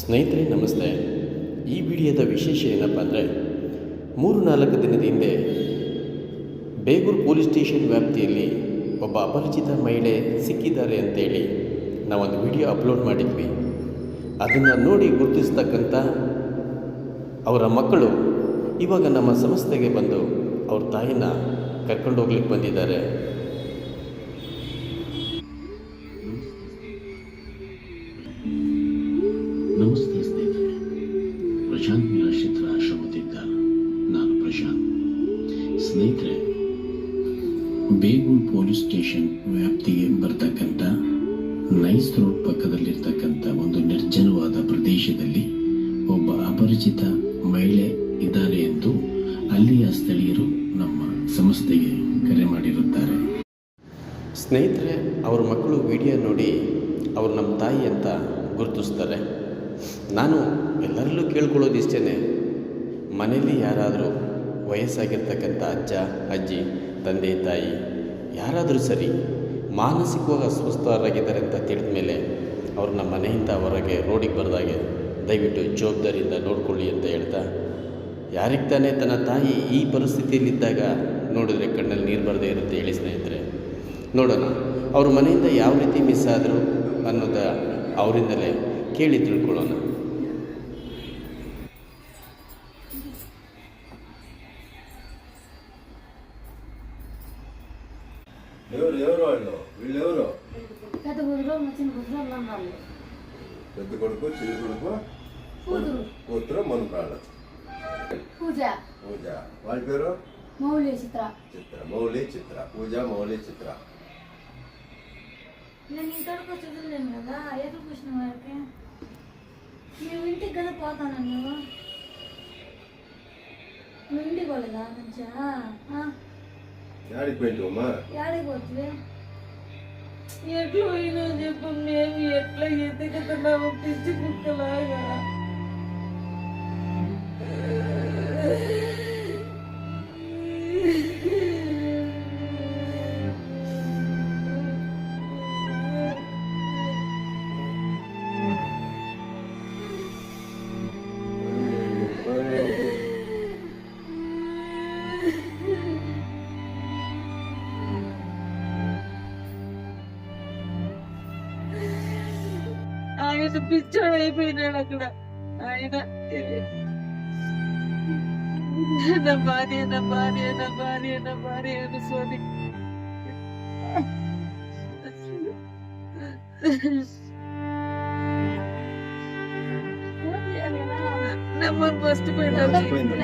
ಸ್ನೇಹಿತರೆ ನಮಸ್ತೆ. ಈ ವಿಡಿಯೋದ ವಿಶೇಷ ಏನಪ್ಪ ಅಂದರೆ 3-4 ದಿನದ ಹಿಂದೆ ಬೇಗೂರು ಪೊಲೀಸ್ ಸ್ಟೇಷನ್ ವ್ಯಾಪ್ತಿಯಲ್ಲಿ ಒಬ್ಬ ಅಪರಿಚಿತ ಮಹಿಳೆ ಸಿಕ್ಕಿದ್ದಾರೆ ಅಂತೇಳಿ ನಾವೊಂದು ವಿಡಿಯೋ ಅಪ್ಲೋಡ್ ಮಾಡಿದ್ವಿ. ಅದನ್ನು ನೋಡಿ ಗುರುತಿಸ್ತಕ್ಕಂಥ ಅವರ ಮಕ್ಕಳು ಇವಾಗ ನಮ್ಮ ಸಂಸ್ಥೆಗೆ ಬಂದು ಅವ್ರ ತಾಯಿನ ಕರ್ಕೊಂಡು ಹೋಗ್ಲಿಕ್ಕೆ ಬಂದಿದ್ದಾರೆ. ನಮಸ್ತೆ ಸ್ನೇಹಿತರೆ, ಪ್ರಶಾಂತ್ ನಿರಾಶ್ರಿತರ ಆಶ್ರಮದಿಂದ ನಾನು ಪ್ರಶಾಂತ್. ಸ್ನೇಹಿತರೆ, ಬೇಗೂರು ಪೊಲೀಸ್ ಸ್ಟೇಷನ್ ವ್ಯಾಪ್ತಿಗೆ ಬರ್ತಕ್ಕಂಥ ನೈಸ್ ರೋಡ್ ಪಕ್ಕದಲ್ಲಿರ್ತಕ್ಕಂಥ ಒಂದು ನಿರ್ಜನವಾದ ಪ್ರದೇಶದಲ್ಲಿ ಒಬ್ಬ ಅಪರಿಚಿತ ಮಹಿಳೆ ಇದ್ದಾರೆ ಎಂದು ಅಲ್ಲಿಯ ಸ್ಥಳೀಯರು ನಮ್ಮ ಸಂಸ್ಥೆಗೆ ಕರೆ ಮಾಡಿರುತ್ತಾರೆ. ಸ್ನೇಹಿತರೆ, ಅವ್ರ ಮಕ್ಕಳು ವಿಡಿಯೋ ನೋಡಿ ಅವರು ನಮ್ಮ ತಾಯಿ ಅಂತ ಗುರುತಿಸ್ತಾರೆ. ನಾನು ಎಲ್ಲರಲ್ಲೂ ಕೇಳ್ಕೊಳ್ಳೋದಿಷ್ಟೇ, ಮನೆಯಲ್ಲಿ ಯಾರಾದರೂ ವಯಸ್ಸಾಗಿರ್ತಕ್ಕಂಥ ಅಜ್ಜ ಅಜ್ಜಿ ತಂದೆ ತಾಯಿ ಯಾರಾದರೂ ಸರಿ ಮಾನಸಿಕವಾಗಿ ಅಸ್ವಸ್ಥರಾಗಿದ್ದಾರೆ ಅಂತ ತಿಳಿದ ಮೇಲೆ ಅವ್ರು ನಮ್ಮ ಮನೆಯಿಂದ ಹೊರಗೆ ರೋಡಿಗೆ ಬರೆದಾಗೆ ದಯವಿಟ್ಟು ಜವಾಬ್ದಾರಿಯಿಂದ ನೋಡ್ಕೊಳ್ಳಿ ಅಂತ ಹೇಳ್ತಾ, ಯಾರಿಗೆ ತಾನೇ ತನ್ನ ತಾಯಿ ಈ ಪರಿಸ್ಥಿತಿಯಲ್ಲಿದ್ದಾಗ ನೋಡಿದ್ರೆ ಕಣ್ಣಲ್ಲಿ ನೀರು ಬರದೇ ಇರುತ್ತೆ ಹೇಳಿ ಸ್ನೇಹಿತರೆ. ನೋಡೋಣ ಅವ್ರ ಮನೆಯಿಂದ ಯಾವ ರೀತಿ ಮಿಸ್ ಆದರು ಅನ್ನೋದ ಅವರಿಂದಲೇ ಕೇಳಿ ತಿಳ್ಕೊಳ್ಳೋಣ. ఎవరు వాళ్ళు వీళ్ళెవరు? పెద్ద కూతురు చిన్న కూతురు వాళ్ళు. పెద్ద కొడుకు చిన్న కొడుకు కూతురు మనకాళ్ళ పూజ. పూజ వాళ్ళ పేరు మౌలి చిత్ర. మౌలి చిత్ర. పూజ మౌలి చిత్ర. నేను ఇంతవరకు చదువులేను కదా, ఎదురు కూర్చున్న వారికి మేము ఇంటికి కదా పోతాను. నువ్వు ఇంటికి పోలేదా మంచిగా? యాడికి పోయింటమ్మా? యాడికి పోతుంది? ఎట్లా పోయినా చెప్పు, మేము ఎట్లా ఎదుగుతున్నాము పిచ్చి కుక్కలాగా. ఆయన పిచ్చోడు అయిపోయినాడు అక్కడ. ఆయన నా భార్య నా భార్య నా భార్య నా భార్య అనుకోని నెంబర్ ఫస్ట్ పోయినా మర్చిపోయిందా?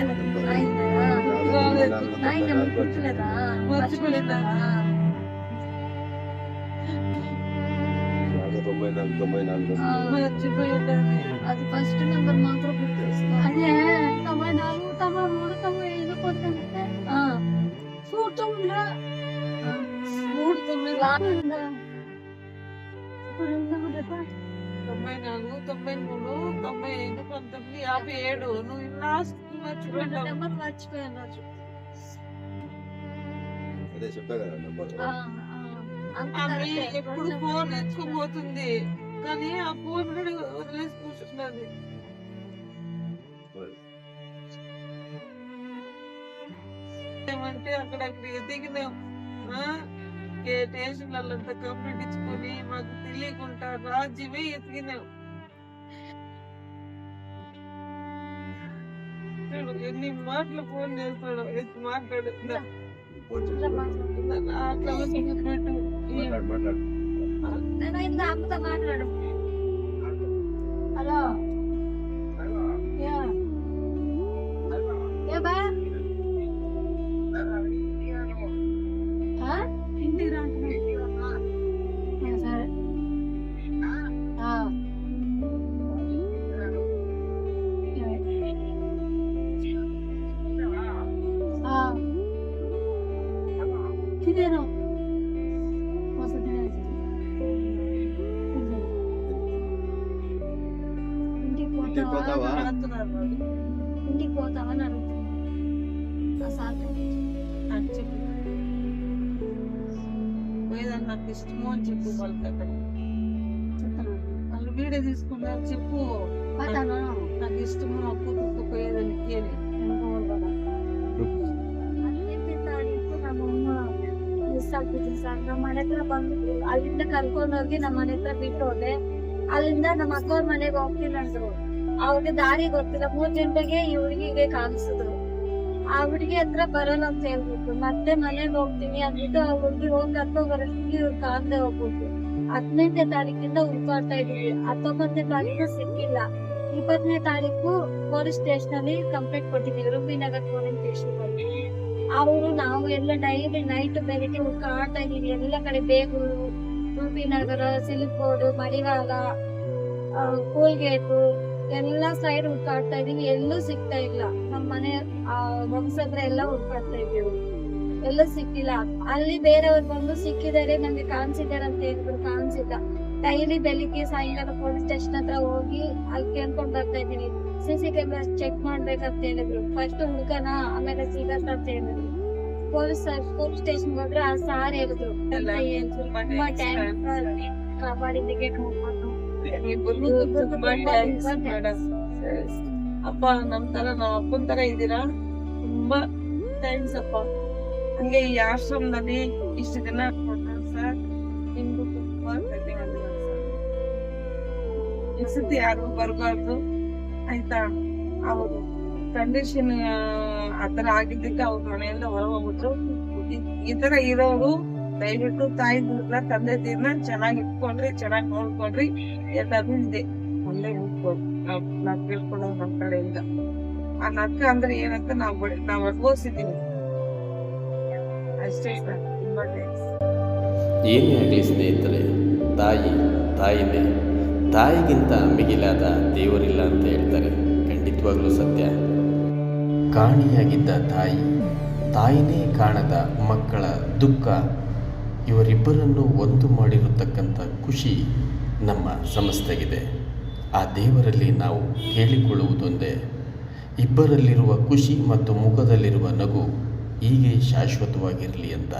అది ఫస్ట్ నెంబర్ మాత్రం గుర్తొస్తుంది. అదే 94, 93, 95 కొడుతుంటే చూడటంలా 94, 93, 95, 19, 57. నువ్వు లాస్ట్ మర్చిపోయినావు. నెంబర్ మర్చిపోయాను. అదే చెప్పా కదా నంబర్. ఆమె ఎప్పుడు ఫోన్ ఎత్తుకుపోతుంది, కానీ ఆ ఫోన్ కూడా వదిలేసి కూర్చున్నది. ఏమంటే అక్కడక్కడ ఎదిగినాం, స్టేషన్లంతా కంప్లీట్ ఇచ్చుకొని మాకు తెలియకుండా రాజ్యమే ఎతికినాం. ఎన్ని మాటలు ఫోన్ చేస్తాడు, ఎత్తి మాట్లాడు అట్లా మాట్లాడు. అమ్మతో మాట్లాడు. హలో ఏ బా ఇంటికి రా. సరే తినేను ఇంటికి పోతావా? ఇంటికి పోతావని అడుగుతున్నా. చెప్పు, పోయేదాన్ని నాకు ఇష్టమో అని చెప్పు. వాళ్ళకి అక్కడ వాళ్ళు వీడియో తీసుకున్నారు చెప్పు. నాకు ఇష్టము కూతురు పోయేదని కేಳಿ ನಮ್ಮಮ್ಮ ಮಿಸ್ ಆಗ್ಬಿಟ್ರು ಸರ್. ನಮ್ಮ ಮನೆ ಹತ್ರ ಬಂದ್ಬಿಟ್ಟು ಅಲ್ಲಿಂದ ಕರ್ಕೊಂಡು ಹೋಗಿ ನಮ್ಮ ಮನೆ ಹತ್ರ ಬಿಟ್ಟು ಹೋದೆ. ಅಲ್ಲಿಂದ ನಮ್ಮ ಅಕ್ಕವ್ರ ಮನೆಗೆ ಹೋಗ್ತೀನಿ ಅಂದ್ರು. ಅವ್ರಿಗೆ ದಾರಿ ಗೊತ್ತಿಲ್ಲ. 3 ಗಂಟೆಗೆ ಈ ಹುಡುಗಿಗೆ ಕಾಣಿಸಿದ್ರು. ಆ ಹುಡುಗಿ ಹತ್ರ ಬರಲ್ಲ ಅಂತ ಹೇಳ್ಬಿಟ್ಟು ಮತ್ತೆ ಮನೆಗೆ ಹೋಗ್ತೀನಿ ಅಂದ್ಬಿಟ್ಟು ಆ ಹುಡುಗಿ ಹೋಗಿ ಕರ್ಕೊಂಡ್ ಬರೋಷ್ಟಿಗೆ ಇವ್ರು ಕಾಣದೆ ಹೋಗ್ಬಿಟ್ಟು 18ನೇ ತಾರೀಕಿಂದ ಹುಡ್ಕಾಡ್ತಾ ಇದೀವಿ. 19ನೇ ತಾರೀಕು ಸಿಕ್ಕಿಲ್ಲ. 20ನೇ ತಾರೀಕು ಪೊಲೀಸ್ ಸ್ಟೇಷನ್ ಅಲ್ಲಿ ಕಂಪ್ಲೇಂಟ್ ಕೊಟ್ಟಿದ್ದೀವಿ, ರೂಪಿನಗರ್ ಪೊಲೀಸ್ ಸ್ಟೇಷನ್ ಅಲ್ಲಿ. ಅವರು ನಾವು ಎಲ್ಲ ಡೈಲಿ ನೈಟ್ ಬೆಳಿಗ್ಗೆ ಹುಡ್ಕಾಡ್ತಾ ಇದೀವಿ. ಎಲ್ಲ ಕಡೆ ಬೇಗೂರು, ರೂಪಿನಗರ, ಸಿಲ್ಕೋಡು, ಮಡಿವಾಳ, ಕೋಲ್ಗೇಟು ಎಲ್ಲಾ ಸೈಡ್ ಹುಡ್ಕಾಡ್ತಾ ಇದೀವಿ. ಎಲ್ಲೂ ಸಿಗ್ತಾ ಇಲ್ಲ. ನಮ್ ಮನೆ ಹೊಂಸತ್ರ ಎಲ್ಲ ಹುಡ್ಕಾಡ್ತಾ ಇದೀವಿ, ಎಲ್ಲ ಸಿಕ್ಕಿಲ್ಲ. ಅಲ್ಲಿ ಬೇರೆಯವ್ರು ಬಂದು ಸಿಕ್ಕಿದ್ದಾರೆ, ನಮ್ಗೆ ಕಾಣಿಸಿದ್ದಾರೆ ಅಂತ ಹೇಳಿದ್ರು, ಕಾಣಿಸಿಲ್ಲ. ಡೈಲಿ ಬೆಳಿಗ್ಗೆ ಸಾಯಂಕಾಲ ಪೊಲೀಸ್ ಸ್ಟೇಷನ್ ಹತ್ರ ಹೋಗಿ ಅಲ್ಲಿ ಕೇಳ್ಕೊಂಡ್ ಬರ್ತಾ ಇದೀನಿ. CC ಕ್ಯಾಮೆರಾ ಚೆಕ್ ಮಾಡ್ಬೇಕಂತ ಹೇಳಿದ್ರು. ಫಸ್ಟ್ ಹುಡ್ಕನ ಆಮೇಲೆ ಸಿಗತ್ತ ಅಂತ ಹೇಳಿದ್ರು. ಪೊಲೀಸ್ ಸ್ಟೇಷನ್ ಹೋದ್ರೆ ಆ ಸಾರ್ ಹೇಳಿದ್ರು ತುಂಬಾ ಟೈಮ್ ಕಾಪಾಡಿದ್ದಕ್ಕೆ ಅಪ್ಪ ನಮ್ ತರ ನಾವ್ ಅಪ್ಪನ್ ತರ ಇದ್ದೀರಾ, ತುಂಬಾ ಥ್ಯಾಂಕ್ಸ್ ಅಪ್ಪ. ಹಂಗೆ ಈ ಆಶ್ರಮದಲ್ಲಿ ಇಷ್ಟು ದಿನ ಕೊಟ್ರು ಸರ್, ನಿಮ್ಗೂ ತುಂಬಾ ಧನ್ಯವಾದಗಳು ಸರ್. ಈ ಸತಿ ಯಾರು ಬರ್ಬಾರ್ದು ಆಯ್ತಾ. ಅವರು ಕಂಡೀಷನ್ ಆತರ ಆಗಿದ್ದಕ್ಕೆ ಅವ್ರ ಮನೆಯಿಂದ ಹೊರ ಹೋಗ್ಬಿಟ್ರು. ಈ ತರ ಇರೋರು ದಯವಿಟ್ಟು ತಾಯಿ ದುಡ್ಡ ತಂದೆ ತೀರ್ನ ಚೆನ್ನಾಗಿ ಇಟ್ಕೊಂಡ್ರಿ, ಚೆನ್ನಾಗಿ ನೋಡ್ಕೊಂಡ್ರಿ. ಎಲ್ಲರೂ ಇದೆ ಒಳ್ಳೆ ನಾವ್ ಕೇಳ್ಕೊಳ್ಳೋದು ನಮ್ ಕಡೆಯಿಂದ. ಆ ನಕ್ಕ ಅಂದ್ರೆ ಏನಂತ ನಾವ್ ಅನುಭವಿಸಿದೀವಿ ಅಷ್ಟೇ ಸರ್. ತುಂಬಾ ಥ್ಯಾಂಕ್ಸ್. ಏನೇ ಆಗಲಿ ಸ್ನೇಹಿತರೆ, ತಾಯಿನೇ. ತಾಯಿಗಿಂತ ಮಿಗಿಲಾದ ದೇವರಿಲ್ಲ ಅಂತ ಹೇಳ್ತಾರೆ. ಖಂಡಿತವಾಗ್ಲೂ ಸತ್ಯ. ಕಾಣಿಯಾಗಿದ್ದ ತಾಯಿನೇ ಕಾಣದ ಮಕ್ಕಳ ದುಃಖ, ಇವರಿಬ್ಬರನ್ನು ಒಂದು ಮಾಡಿರತಕ್ಕಂಥ ಖುಷಿ ನಮ್ಮ ಸಂಸ್ಥೆಗಿದೆ. ಆ ದೇವರಲ್ಲಿ ನಾವು ಕೇಳಿಕೊಳ್ಳುವುದೊಂದೇ, ಇಬ್ಬರಲ್ಲಿರುವ ಖುಷಿ ಮತ್ತು ಮುಖದಲ್ಲಿರುವ ನಗು ಹೀಗೆ ಶಾಶ್ವತವಾಗಿರಲಿ ಅಂತ.